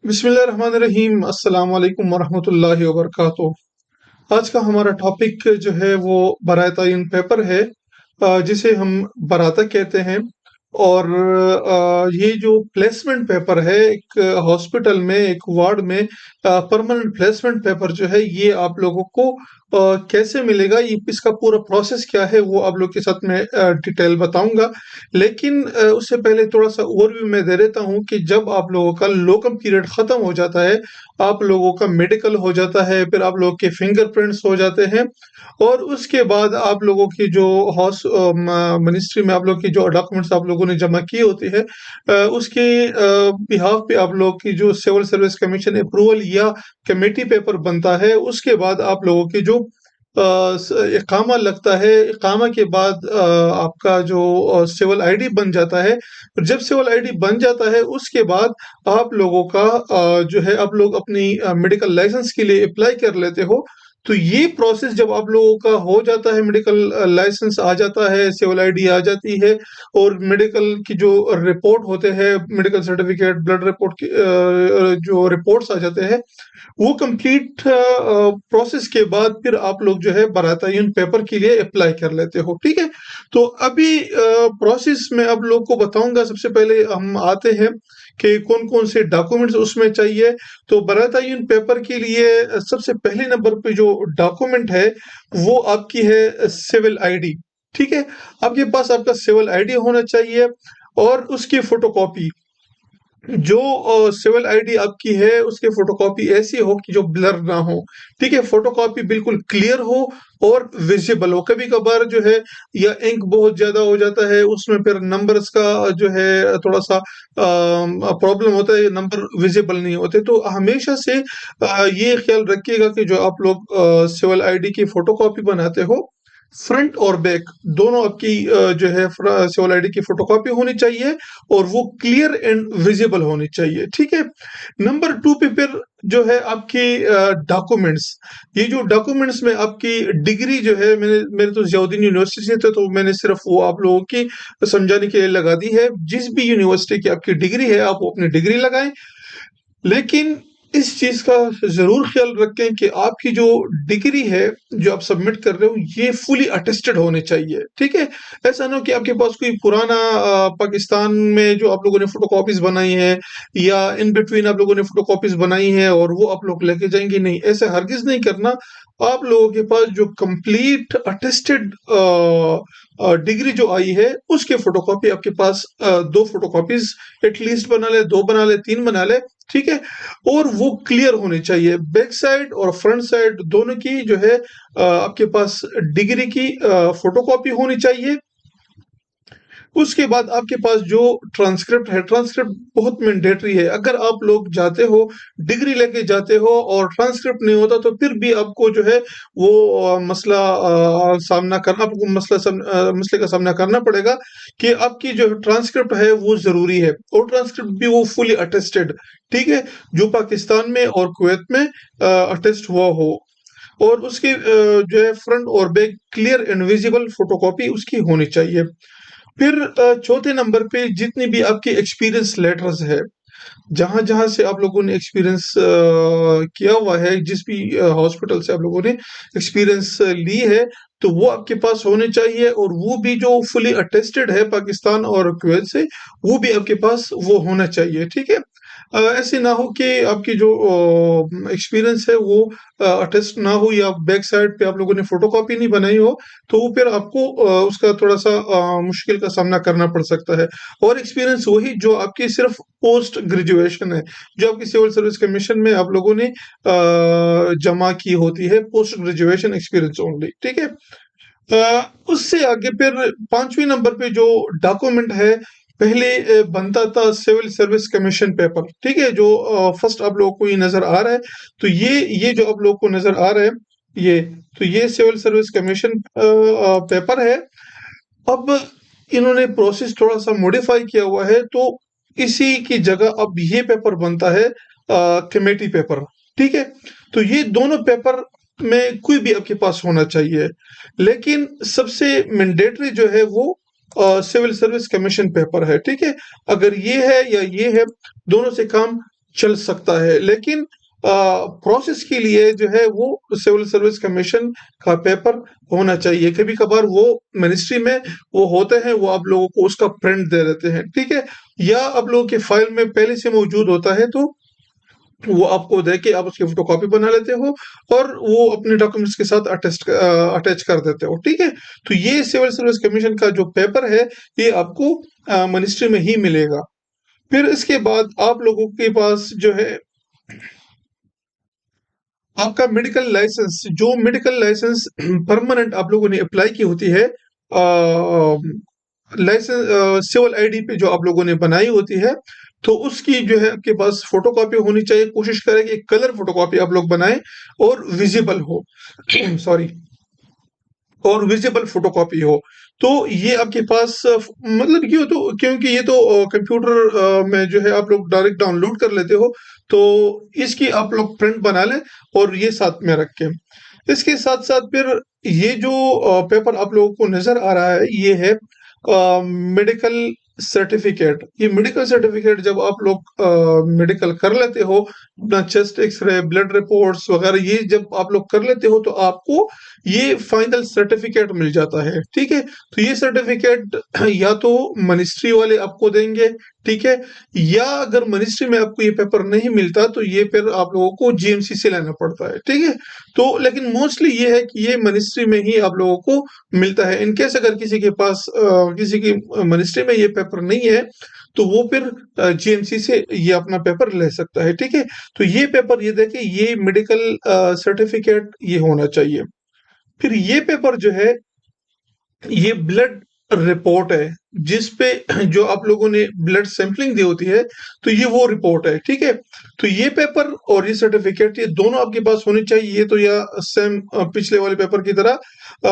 बिस्मिल्लाहिर्रहमानिर्रहीम अस्सलाम वालेकुम वरहमतुल्लाहि वबरकातुह। आज का हमारा टॉपिक जो है वो बराए तायुन पेपर है, जिसे हम बराता कहते हैं। और ये जो प्लेसमेंट पेपर है एक हॉस्पिटल में एक वार्ड में, परमानेंट प्लेसमेंट पेपर जो है ये आप लोगों को कैसे मिलेगा, ये इसका पूरा प्रोसेस क्या है वो आप लोग के साथ मैं डिटेल बताऊंगा। लेकिन उससे पहले थोड़ा सा ओवरव्यू मैं दे देता हूँ कि जब आप लोगों का लोकम पीरियड खत्म हो जाता है, आप लोगों का मेडिकल हो जाता है, फिर आप लोगों के फिंगरप्रिंट्स हो जाते हैं, और उसके बाद आप लोगों की जो मिनिस्ट्री में आप लोग की जो डॉक्यूमेंट्स आप लोगों ने जमा की होती है, उसके बिहाफ पे आप लोग की जो सिविल सर्विस कमीशन अप्रूवल या कमेटी पेपर बनता है, उसके बाद आप लोगों की जो इकामा लगता है, इकामा के बाद आपका जो सिविल आईडी बन जाता है। जब सिविल आईडी बन जाता है उसके बाद आप लोगों का जो है आप लोग अपनी मेडिकल लाइसेंस के लिए अप्लाई कर लेते हो। तो ये प्रोसेस जब आप लोगों का हो जाता है, मेडिकल लाइसेंस आ जाता है, सिविल आईडी आ जाती है, और मेडिकल की जो रिपोर्ट होते हैं, मेडिकल सर्टिफिकेट, ब्लड रिपोर्ट की जो रिपोर्ट्स आ जाते हैं, वो कंप्लीट प्रोसेस के बाद फिर आप लोग जो है बरातायन पेपर के लिए अप्लाई कर लेते हो। ठीक है, तो अभी प्रोसेस में आप लोग को बताऊंगा। सबसे पहले हम आते हैं कि कौन कौन से डॉक्यूमेंट्स उसमें चाहिए। तो बरातायन पेपर के लिए सबसे पहले नंबर पे जो डॉक्यूमेंट है वो आपकी है सिविल आईडी। ठीक है, आपके पास आपका सिविल आईडी होना चाहिए, और उसकी फोटोकॉपी। जो सिविल आईडी आपकी है उसकी फोटोकॉपी ऐसी हो कि जो ब्लर ना हो। ठीक है, फोटोकॉपी बिल्कुल क्लियर हो और विजिबल हो। कभी कभार जो है या इंक बहुत ज्यादा हो जाता है, उसमें फिर नंबर्स का जो है थोड़ा सा प्रॉब्लम होता है, नंबर विजिबल नहीं होते। तो हमेशा से ये ख्याल रखिएगा कि जो आप लोग सिविल आईडी की फोटोकॉपी बनाते हो, फ्रंट और बैक दोनों आपकी जो है सिविल आईडी की फोटोकॉपी होनी चाहिए, और वो क्लियर एंड विजिबल होनी चाहिए। ठीक है, नंबर टू पे फिर जो है आपकी डॉक्यूमेंट्स। ये जो डॉक्यूमेंट्स में आपकी डिग्री जो है, मेरे तो जियाउद्दीन यूनिवर्सिटी से थे, तो मैंने सिर्फ वो आप लोगों की समझाने के लिए लगा दी है। जिस भी यूनिवर्सिटी की आपकी डिग्री है आप वो अपनी डिग्री लगाएं, लेकिन इस चीज का जरूर ख्याल रखें कि आपकी जो डिग्री है जो आप सबमिट कर रहे हो ये फुली अटेस्टेड होने चाहिए। ठीक है, ऐसा ना हो कि आपके पास कोई पुराना पाकिस्तान में जो आप लोगों ने फोटोकॉपीज बनाई है, या इन बिटवीन आप लोगों ने फोटोकॉपीज बनाई है और वो आप लोग लेके जाएंगे। नहीं, ऐसे हरगिज नहीं करना। आप लोगों के पास जो कंप्लीट अटेस्टेड डिग्री जो आई है उसके फोटोकॉपी आपके पास दो फोटोकॉपीज एटलीस्ट बना ले, दो बना ले, तीन बना ले। ठीक है, और वो क्लियर होनी चाहिए, बैक साइड और फ्रंट साइड दोनों की जो है आपके पास डिग्री की फोटोकॉपी होनी चाहिए। उसके बाद आपके पास जो ट्रांसक्रिप्ट है, ट्रांसक्रिप्ट बहुत मैंडेटरी है। अगर आप लोग जाते हो, डिग्री लेके जाते हो और ट्रांसक्रिप्ट नहीं होता, तो फिर भी आपको जो है वो सामना करना, आपको मसले का सामना करना पड़ेगा कि आपकी जो ट्रांसक्रिप्ट है वो जरूरी है, और ट्रांसक्रिप्ट भी वो फुली अटेस्टेड। ठीक है, जो पाकिस्तान में और कुवैत में अटेस्ट हुआ हो, और उसके जो है फ्रंट और back clear and visible photocopy उसकी होनी चाहिए। फिर चौथे नंबर पे जितनी भी आपकी एक्सपीरियंस लेटर्स है, जहां जहां से आप लोगों ने एक्सपीरियंस किया हुआ है, जिस भी हॉस्पिटल से आप लोगों ने एक्सपीरियंस ली है, तो वो आपके पास होने चाहिए, और वो भी जो फुली अटेस्टेड है पाकिस्तान और कुवैत से, वो भी आपके पास वो होना चाहिए। ठीक है, ऐसे ना हो कि आपकी जो एक्सपीरियंस है वो अटेस्ट ना हो, या बैक साइड पे आप लोगों ने फोटोकॉपी नहीं बनाई हो, तो वो फिर आपको उसका थोड़ा सा मुश्किल का सामना करना पड़ सकता है। और एक्सपीरियंस वही जो आपकी सिर्फ पोस्ट ग्रेजुएशन है, जो आपकी सिविल सर्विस कमीशन में आप लोगों ने जमा की होती है, पोस्ट ग्रेजुएशन एक्सपीरियंस ओनली। ठीक है, उससे आगे फिर पांचवी नंबर पे जो डॉक्यूमेंट है, पहले बनता था सिविल सर्विस कमीशन पेपर। ठीक है, जो फर्स्ट आप लोगों को ये नजर आ रहा है, तो ये जो आप लोगों को नजर आ रहा है, ये तो ये सिविल सर्विस कमीशन पेपर है। अब इन्होंने प्रोसेस थोड़ा सा मॉडिफाई किया हुआ है, तो इसी की जगह अब ये पेपर बनता है कमेटी पेपर। ठीक है, तो ये दोनों पेपर में कोई भी आपके पास होना चाहिए, लेकिन सबसे मैंडेटरी जो है वो सिविल सर्विस कमीशन पेपर है। ठीक है, अगर ये है या ये है, दोनों से काम चल सकता है। लेकिन प्रोसेस के लिए जो है वो सिविल सर्विस कमीशन का पेपर होना चाहिए। कभी-कभार वो मिनिस्ट्री में वो होते हैं, वो आप लोगों को उसका प्रिंट दे देते हैं, ठीक है? या आप लोगों के फाइल में पहले से मौजूद होता है, तो वो आपको दे के आप उसकी फोटोकॉपी बना लेते हो और वो अपने डॉक्यूमेंट्स के साथ अटैच कर देते हो, ठीक है? तो ये सिविल सर्विस कमीशन का जो पेपर है, ये आपको मिनिस्ट्री में ही मिलेगा। फिर इसके बाद आप लोगों के पास जो है आपका मेडिकल लाइसेंस, जो मेडिकल लाइसेंस परमानेंट आप लोगों ने अप्लाई की होती है, लाइसेंस सिविल आईडी पे जो आप लोगों ने बनाई होती है, तो उसकी जो है आपके पास फोटोकॉपी होनी चाहिए। कोशिश करें कि कलर फोटोकॉपी आप लोग बनाएं और विजिबल हो सॉरी, और विजिबल फोटोकॉपी हो। तो ये आपके पास मतलब क्यों, तो क्योंकि ये तो कंप्यूटर में जो है आप लोग डायरेक्ट डाउनलोड कर लेते हो, तो इसकी आप लोग प्रिंट बना लें और ये साथ में रखें। इसके साथ-साथ फिर ये जो पेपर आप लोगों को नज़र आ रहा है, ये है मेडिकल सर्टिफिकेट। ये मेडिकल सर्टिफिकेट जब आप लोग मेडिकल कर लेते हो, अपना चेस्ट एक्स-रे, ब्लड रिपोर्ट्स वगैरह ये जब आप लोग कर लेते हो, तो आपको ये फाइनल सर्टिफिकेट मिल जाता है, ठीक है? तो ये सर्टिफिकेट या तो मिनिस्ट्री वाले आपको देंगे, ठीक है? या अगर मिनिस्ट्री में आपको ये पेपर नहीं मिलता, तो ये फिर आप लोगों को जीएमसी से लेना पड़ता है, ठीक है? तो लेकिन मोस्टली ये है कि ये मिनिस्ट्री में ही आप लोगों को मिलता है। इन केस अगर किसी के पास किसी की मिनिस्ट्री में ये पेपर नहीं है, तो वो फिर जीएमसी से ये अपना पेपर ले सकता है, ठीक है? तो ये पेपर ये देखिए, ये मेडिकल सर्टिफिकेट ये होना चाहिए। फिर ये पेपर जो है, ये ब्लड रिपोर्ट है, जिस पे जो आप लोगों ने ब्लड सैंपलिंग दी होती है, तो ये वो रिपोर्ट है, ठीक है? तो ये पेपर और ये सर्टिफिकेट, ये दोनों आपके पास होने चाहिए। ये तो या सेम पिछले वाले पेपर की तरह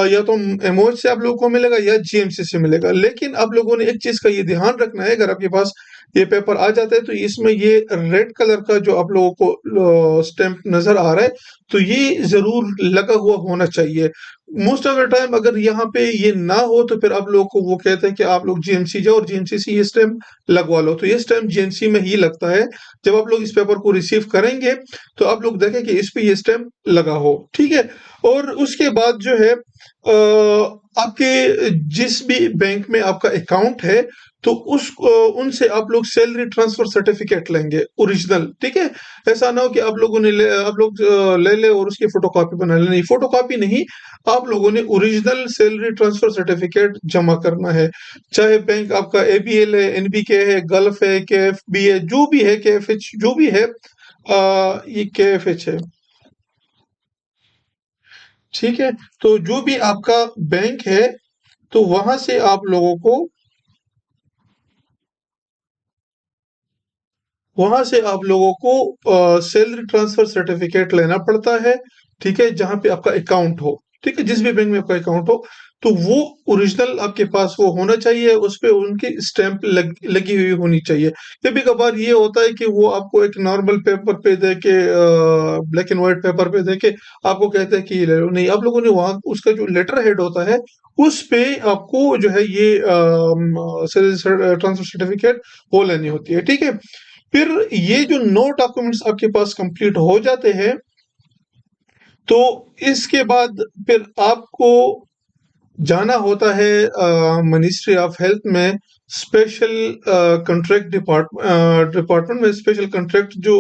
या तो एमओएच से आप लोगों को मिलेगा या जीएमसी से मिलेगा। लेकिन आप लोगों ने एक चीज का ये ध्यान रखना है, अगर आपके पास ये पेपर आ जाता है, तो इसमें ये रेड कलर का जो आप लोगों को स्टैंप नजर आ रहा है, तो ये जरूर लगा हुआ होना चाहिए। मोस्ट ऑफ द टाइम अगर यहाँ पे ये ना हो, तो फिर आप लोगों को वो कहते हैं कि आप लोग जीएमसी जाओ और जीएमसी से ये स्टैम्प लगवा लो। तो ये स्टैम्प जीएमसी में ही लगता है। जब आप लोग इस पेपर को रिसीव करेंगे, तो आप लोग देखें कि इस पे ये स्टैम्प लगा हो, ठीक है? और उसके बाद जो है आपके जिस भी बैंक में आपका अकाउंट है, तो उनसे आप लोग सैलरी ट्रांसफर सर्टिफिकेट लेंगे ओरिजिनल, ठीक है? ऐसा ना हो कि आप लोग ले ले और उसकी फोटोकॉपी बना ले। नहीं, फोटोकॉपी नहीं, आप लोगों ने ओरिजिनल सैलरी ट्रांसफर सर्टिफिकेट जमा करना है। चाहे बैंक आपका एबीएल है, एनबीके है, गल्फ है, केएफबी है, जो भी है, केएफएच जो भी है, ये केएफएच है, ठीक है? तो जो भी आपका बैंक है, तो वहां से आप लोगों को वहां से आप लोगों को सैलरी ट्रांसफर सर्टिफिकेट लेना पड़ता है, ठीक है? जहां पे आपका अकाउंट हो, ठीक है? जिस भी बैंक में आपका अकाउंट हो, तो वो ओरिजिनल आपके पास वो होना चाहिए, उस पे उनकी स्टैंप लगी हुई होनी चाहिए। कभी कभार ये होता है कि वो आपको एक नॉर्मल पेपर पे दे के ब्लैक एंड व्हाइट पेपर पे दे के आपको कहते हैं कि ये ले लो। नहीं, आप लोगों ने वहां उसका जो लेटर हेड होता है, उस पे आपको जो है ये सैलरी ट्रांसफर सर्टिफिकेट वो लेनी होती है, ठीक है? फिर ये जो 9 डॉक्यूमेंट्स आपके पास कंप्लीट हो जाते हैं, तो इसके बाद फिर आपको जाना होता है मिनिस्ट्री ऑफ हेल्थ में, स्पेशल कॉन्ट्रैक्ट डिपार्टमेंट में। स्पेशल कॉन्ट्रैक्ट जो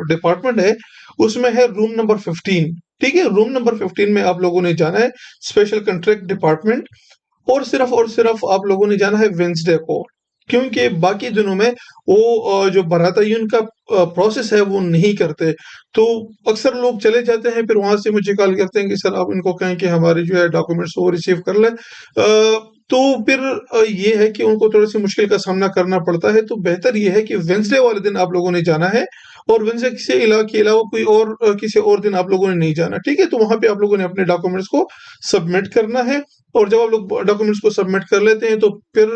डिपार्टमेंट है, उसमें है रूम नंबर 15, ठीक है? रूम नंबर 15 में आप लोगों ने जाना है, स्पेशल कॉन्ट्रैक्ट डिपार्टमेंट। और सिर्फ आप लोगों ने जाना है वेंसडे को, क्योंकि बाकी दिनों में वो जो बरातायून का प्रोसेस है वो नहीं करते। तो अक्सर लोग चले जाते हैं, फिर वहां से मुझे कॉल करते हैं कि सर आप इनको कहें कि हमारे जो है डॉक्यूमेंट्स वो रिसीव कर लें। तो फिर ये है कि उनको थोड़ी सी मुश्किल का सामना करना पड़ता है। तो बेहतर ये है कि वेंसडे वाले दिन आप लोगों ने जाना है, और वेंसडे के अलावा कोई और किसी और दिन आप लोगों ने नहीं जाना, ठीक है? तो वहां पे आप लोगों ने अपने डॉक्यूमेंट्स को सबमिट करना है। और जब आप लोग डॉक्यूमेंट्स को सबमिट कर लेते हैं, तो फिर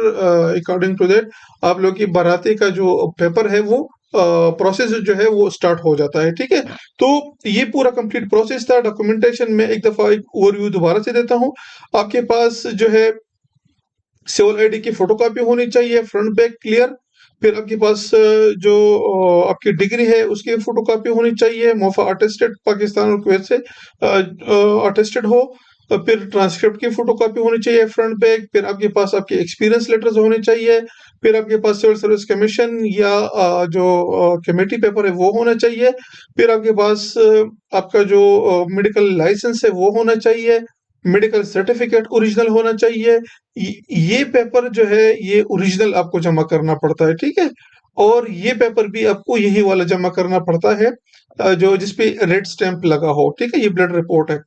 अकॉर्डिंग टू दैट आप लोग की बाराती का जो पेपर है वो प्रोसेस जो है वो स्टार्ट हो जाता है, ठीक है? तो ये पूरा कंप्लीट प्रोसेस था। डॉक्यूमेंटेशन में एक दफा एक ओवरव्यू दोबारा से देता हूँ। आपके पास जो है सिविल आईडी की फोटोकॉपी होनी चाहिए, फ्रंट बैक क्लियर, फिर आपके पास जो आपकी डिग्री है उसकी फोटोकॉपी होनी चाहिए, मोफा अटेस्टेड पाकिस्तान और कुवैत से अटेस्टेड हो। फिर ट्रांसक्रिप्ट की फोटोकॉपी होनी चाहिए फ्रंट बैक। फिर आपके पास आपके एक्सपीरियंस लेटर्स होने चाहिए। फिर आपके पास सिविल सर्विस कमीशन या जो कमेटी पेपर है वो होना चाहिए। फिर आपके पास आपका जो मेडिकल लाइसेंस है वो होना चाहिए। मेडिकल सर्टिफिकेट ओरिजिनल होना चाहिए। ये पेपर जो है ये ओरिजिनल आपको जमा करना पड़ता है, ठीक है। और ये पेपर भी आपको यही वाला जमा करना पड़ता है जो जिसपे रेड स्टैंप लगा हो, ठीक है। ये ब्लड रिपोर्ट है।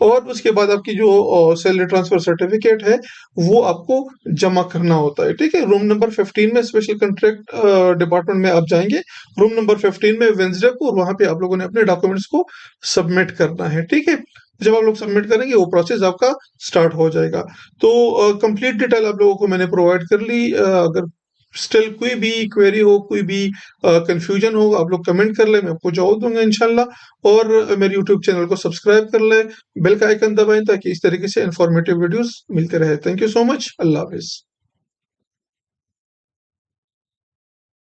और उसके बाद आपकी जो सैलरी ट्रांसफर सर्टिफिकेट है वो आपको जमा करना होता है, ठीक है। रूम नंबर 15 में स्पेशल कॉन्ट्रैक्ट डिपार्टमेंट में आप जाएंगे, रूम नंबर 15 में वेंसडे को, और वहां पे आप लोगों ने अपने डॉक्यूमेंट्स को सबमिट करना है, ठीक है। जब आप लोग सबमिट करेंगे वो प्रोसेस आपका स्टार्ट हो जाएगा। तो कंप्लीट डिटेल आप लोगों को मैंने प्रोवाइड कर ली। अगर स्टिल कोई भी क्वेरी हो, कोई भी कंफ्यूजन हो, आप लोग कमेंट कर ले, मैं आपको जवाब दूंगा इंशाल्लाह। और मेरे यूट्यूब चैनल को सब्सक्राइब कर ले, बेल का आइकन दबाएं ताकि इस तरीके से इंफॉर्मेटिव वीडियोस मिलते रहे। Thank you so much. Allah Hafiz.